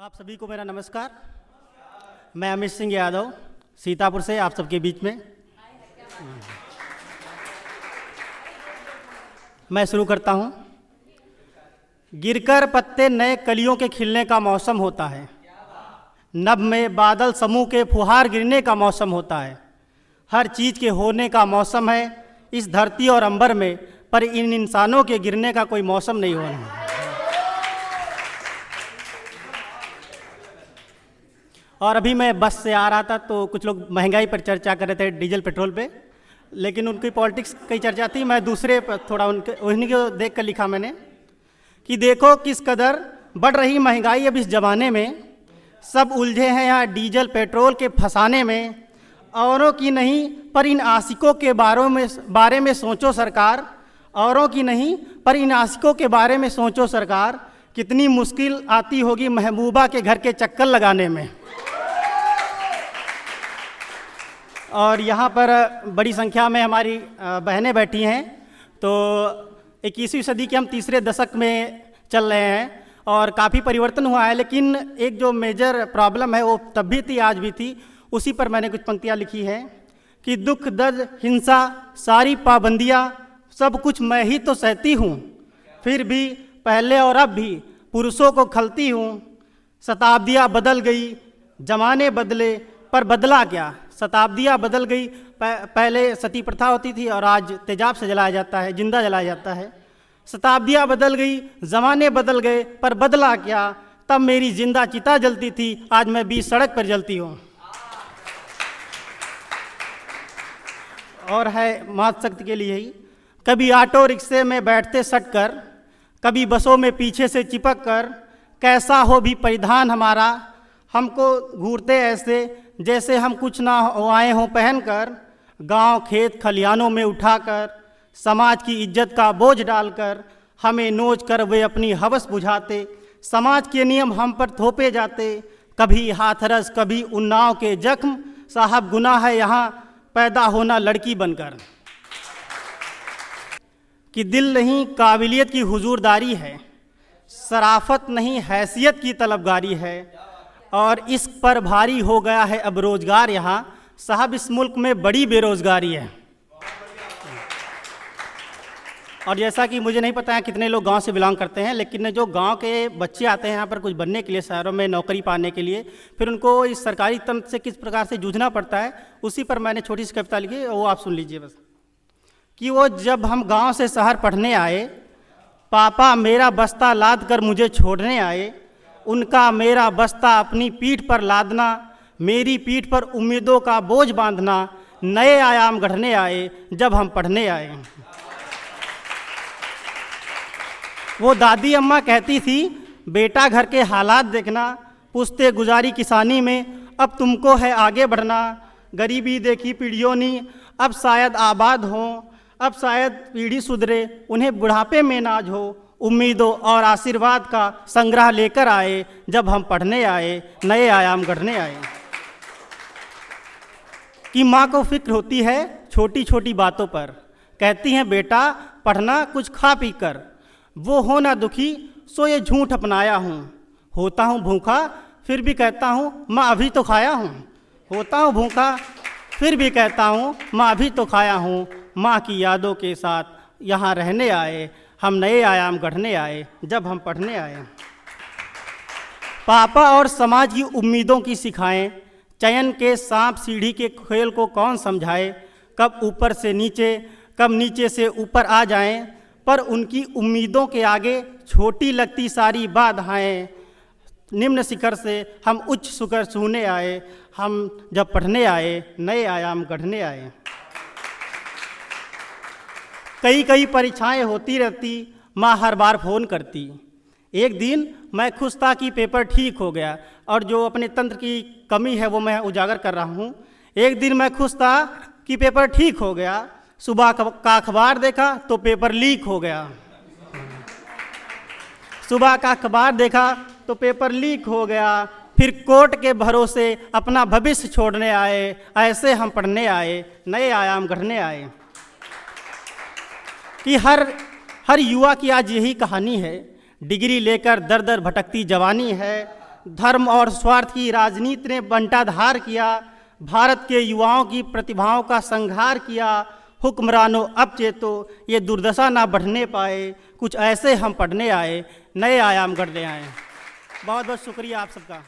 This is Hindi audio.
आप सभी को मेरा नमस्कार। मैं अमित सिंह यादव सीतापुर से आप सबके बीच में मैं शुरू करता हूँ। गिरकर पत्ते नए कलियों के खिलने का मौसम होता है, नभ में बादल समूह के फुहार गिरने का मौसम होता है। हर चीज़ के होने का मौसम है इस धरती और अंबर में, पर इन इंसानों के गिरने का कोई मौसम नहीं होना। और अभी मैं बस से आ रहा था तो कुछ लोग महंगाई पर चर्चा कर रहे थे, डीजल पेट्रोल पे, लेकिन उनकी पॉलिटिक्स की चर्चा थी। मैं दूसरे पर थोड़ा उन्हीं को देख कर लिखा मैंने कि देखो किस कदर बढ़ रही महंगाई अब इस ज़माने में, सब उलझे हैं यहाँ डीजल पेट्रोल के फंसाने में। औरों की नहीं पर इन आशिकों के बारे में सोचो सरकार, औरों की नहीं पर इन आशिकों के बारे में सोचो सरकार। कितनी मुश्किल आती होगी महबूबा के घर के चक्कर लगाने में। और यहाँ पर बड़ी संख्या में हमारी बहनें बैठी हैं। तो 21वीं सदी के हम तीसरे दशक में चल रहे हैं और काफ़ी परिवर्तन हुआ है, लेकिन एक जो मेजर प्रॉब्लम है वो तब भी थी आज भी थी। उसी पर मैंने कुछ पंक्तियाँ लिखी हैं कि दुख दर्द हिंसा सारी पाबंदियाँ सब कुछ मैं ही तो सहती हूँ, फिर भी पहले और अब भी पुरुषों को खलती हूँ। शताब्दियाँ बदल गई जमाने बदले पर बदला क्या, शताब्दियाँ बदल गई। पहले सती प्रथा होती थी और आज तेजाब से जलाया जाता है, जिंदा जलाया जाता है। शताब्दियाँ बदल गई ज़माने बदल गए पर बदला क्या, तब मेरी जिंदा चिता जलती थी, आज मैं बीच सड़क पर जलती हूँ। और है मातृशक्ति के लिए ही, कभी ऑटो रिक्शे में बैठते सट कर, कभी बसों में पीछे से चिपक कर, कैसा हो भी परिधान हमारा, हमको घूरते ऐसे जैसे हम कुछ ना आए हों पहन कर। गाँव खेत खलियानों में उठाकर, समाज की इज्जत का बोझ डालकर, हमें नोच कर वे अपनी हवस बुझाते। समाज के नियम हम पर थोपे जाते, कभी हाथरस कभी उन्नाव के जख्म। साहब गुनाह है यहाँ पैदा होना लड़की बनकर। कि दिल नहीं काबिलियत की हुजूरदारी है, शराफत नहीं हैसियत की तलबगारी है, और इस पर भारी हो गया है अब रोजगार यहाँ। साहब इस मुल्क में बड़ी बेरोजगारी है। और जैसा कि मुझे नहीं पता है कितने लोग गांव से बिलोंग करते हैं, लेकिन जो गांव के बच्चे आते हैं यहाँ पर कुछ बनने के लिए, शहरों में नौकरी पाने के लिए, फिर उनको इस सरकारी तंत्र से किस प्रकार से जूझना पड़ता है, उसी पर मैंने छोटी सी कविता लिखी, वो आप सुन लीजिए बस। कि वो जब हम गांव से शहर पढ़ने आए, पापा मेरा बस्ता लाद कर मुझे छोड़ने आए। उनका मेरा बस्ता अपनी पीठ पर लादना, मेरी पीठ पर उम्मीदों का बोझ बांधना, नए आयाम गढ़ने आए जब हम पढ़ने आए। वो दादी अम्मा कहती थी बेटा घर के हालात देखना, पुश्ते गुजारी किसानी में, अब तुमको है आगे बढ़ना। गरीबी देखी पीढ़ियों ने अब शायद आबाद हों, अब शायद पीढ़ी सुधरे उन्हें बुढ़ापे में नाज हो। उम्मीदों और आशीर्वाद का संग्रह लेकर आए जब हम पढ़ने आए, नए आयाम गढ़ने आए। कि माँ को फिक्र होती है छोटी छोटी बातों पर, कहती हैं बेटा पढ़ना कुछ खा पी कर। वो हो ना दुखी सो ये झूठ अपनाया हूँ, होता हूँ भूखा फिर भी कहता हूँ माँ अभी तो खाया हूँ। होता हूँ भूखा फिर भी कहता हूँ माँ अभी तो खाया हूँ। माँ की यादों के साथ यहाँ रहने आए, हम नए आयाम गढ़ने आए जब हम पढ़ने आए। पापा और समाज की उम्मीदों की सिखाएं, चयन के सांप सीढ़ी के खेल को कौन समझाए। कब ऊपर से नीचे कब नीचे से ऊपर आ जाएं, पर उनकी उम्मीदों के आगे छोटी लगती सारी बाधाएं। निम्न शिखर से हम उच्च शिखर छूने आए, हम जब पढ़ने आए नए आयाम गढ़ने आए। कई कई परीक्षाएं होती रहती, माँ हर बार फ़ोन करती। एक दिन मैं खुश था कि पेपर ठीक हो गया, और जो अपने तंत्र की कमी है वो मैं उजागर कर रहा हूँ। एक दिन मैं खुश था कि पेपर ठीक हो गया, सुबह का अखबार देखा तो पेपर लीक हो गया। सुबह का अखबार देखा तो पेपर लीक हो गया, फिर कोर्ट के भरोसे अपना भविष्य छोड़ने आए। ऐसे हम पढ़ने आए, नए आयाम गढ़ने आए। कि हर युवा की आज यही कहानी है, डिग्री लेकर दर दर भटकती जवानी है। धर्म और स्वार्थ की राजनीति ने बंटाधार किया, भारत के युवाओं की प्रतिभाओं का संहार किया। हुक्मरानों अब चेतो, ये दुर्दशा ना बढ़ने पाए, कुछ ऐसे हम पढ़ने आए, नए आयाम गढ़ने आए। बहुत बहुत शुक्रिया आप सबका।